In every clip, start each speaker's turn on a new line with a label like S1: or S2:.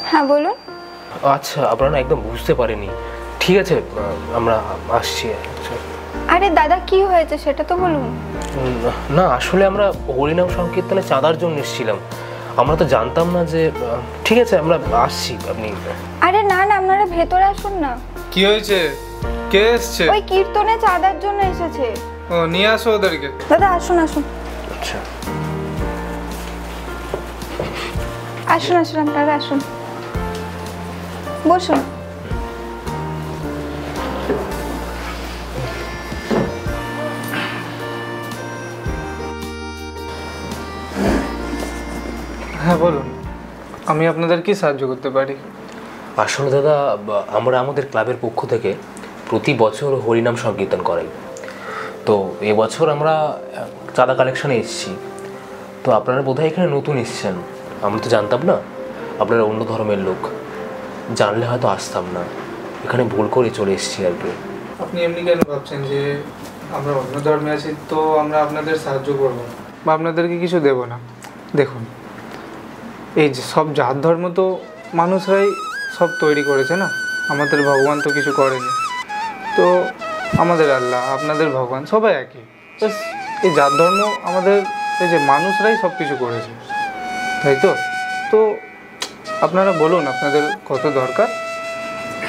S1: হ্যাঁ বলুন।
S2: আচ্ছা, আপনারা একদম বুঝতে পারেনি। ঠিক আছে, আমরা আসছি।
S1: আরে দাদা, কি হয়েছে সেটা তো বলুন।
S2: না, আসলে আমরা হরিনাম সংকীর্তনে চাঁদার জন্য এসেছিলাম। আমরা তো জানতাম না যে। ঠিক আছে, আমরা আসছি। আপনি
S1: আরে না না, আপনারা ভেতরে আসুন না।
S3: কি হয়েছে? কে এসছে?
S1: ওই কীর্তনে চাঁদার জন্য এসেছে।
S3: ও, নিয়ে আসো ওদেরকে।
S1: দাদা আসুন আসুন।
S2: আচ্ছা,
S1: আসুন আসুন, আপনারা আসুন, বসুন।
S3: হ্যাঁ বলুন, আমি আপনাদের কি সাহায্য করতে পারি?
S2: আসলে দাদা, আমরা আমাদের ক্লাবের পক্ষ থেকে প্রতি বছর হরিনাম সংকীর্তন করাই। তো এবছর আমরা চাঁদা কালেকশনে এসেছি। তো আপনারা বোধহয় এখানে নতুন এসেছেন, আমরা তো জানতাম না আপনারা অন্য ধর্মের লোক। জানলে হয়তো আসতাম না, এখানে ভুল করে চলে এসেছি আর কি।
S3: আপনি এমনি কেন ভাবছেন যে আমরা অন্য ধর্মে আছি তো আমরা আপনাদের সাহায্য করব বা আপনাদেরকে কিছু দেব না? দেখুন, এই যে সব জাত ধর্ম তো মানুষরাই সব তৈরি করেছে না, আমাদের ভগবান তো কিছু করেনি। তো আমাদের আল্লাহ, আপনাদের ভগবান সবাই একই। ব্যাস, এই জাত ধর্ম আমাদের এই যে মানুষরাই সব কিছু করেছে, তাই তো? তো আপনারা বলুন আপনাদের কত দরকার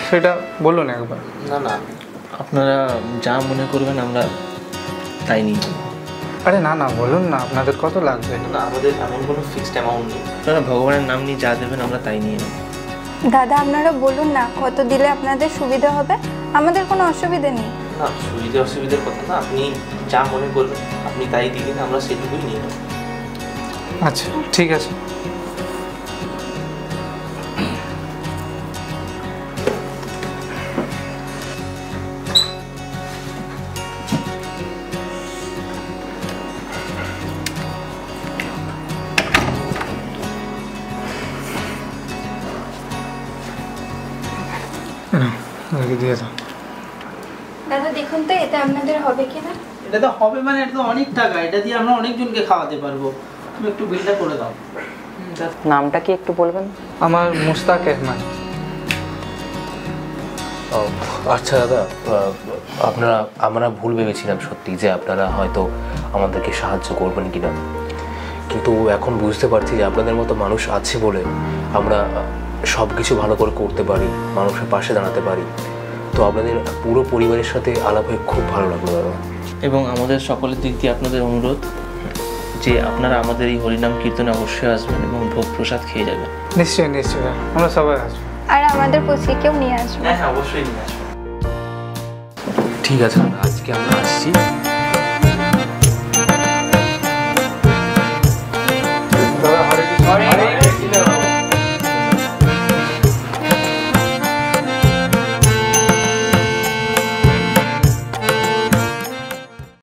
S3: সেটা বলুন একবার।
S4: না না, আপনারা যা মনে করবেন আমরা তাই নিয়ে নেব।
S3: আরে না না, বলুন না আপনাদের কত লাগবে।
S4: না, আমাদের এমন কোনো ফিক্সড অ্যামাউন্ট নেই, আপনারা ভগবানের নাম নিয়ে যা দেবেন আমরা তাই নিয়ে নেব।
S1: দাদা আপনারা বলুন না কত দিলে আপনাদের সুবিধা হবে, আমাদের কোনো অসুবিধা নেই।
S4: না, সুবিধা অসুবিধার কথা না, আপনি যা মনে করবেন আপনি তাই দিবেন, আমরা সেটুকুই নিয়ে নেব।
S3: আচ্ছা ঠিক আছে। দিয়ে দাও।
S1: দাদা দেখুন তো এতে আপনাদের হবে কিনা।
S5: এটা তো হবে মানে এটা তো অনেক টাকা, এটা দিয়ে আমরা অনেকজনকে খাওয়াতে পারবো। তুমি একটু বিলটা করে দাও।
S6: নামটা কি একটু বলবেন?
S3: আমার মুস্তাক রহমান।
S2: আচ্ছা দাদা, আমরা ভুল ভেবেছিলাম সত্যি যে আপনারা হয়তো আমাদেরকে সাহায্য করবেন কিনা, কিন্তু এখন বুঝতে পারছি যে আপনাদের মতো মানুষ আছে বলে আমরা সব কিছু ভালো করে করতে পারি, মানুষের পাশে দাঁড়াতে পারি। তো আপনাদের পুরো পরিবারের সাথে আলাপ হয়ে খুব ভালো লাগলো দাদা।
S4: এবং আমাদের সকলের দিক দিয়ে আপনাদের অনুরোধ যে আপনারা আমাদের এই হরিনাম কীর্তনে অবশ্যই আসবেন এবং ভোগ প্রসাদ খেয়ে যাবেন।
S3: নিশ্চয়ই নিশ্চয়ই, আমরা সবাই আসবো।
S1: আর আমাদের পুচকিকেও নিয়ে আসবো।
S4: হ্যাঁ হ্যাঁ, অবশ্যই নিয়ে আসবেন।
S2: ঠিক আছে দাদা, আজকে আমরা আসছি।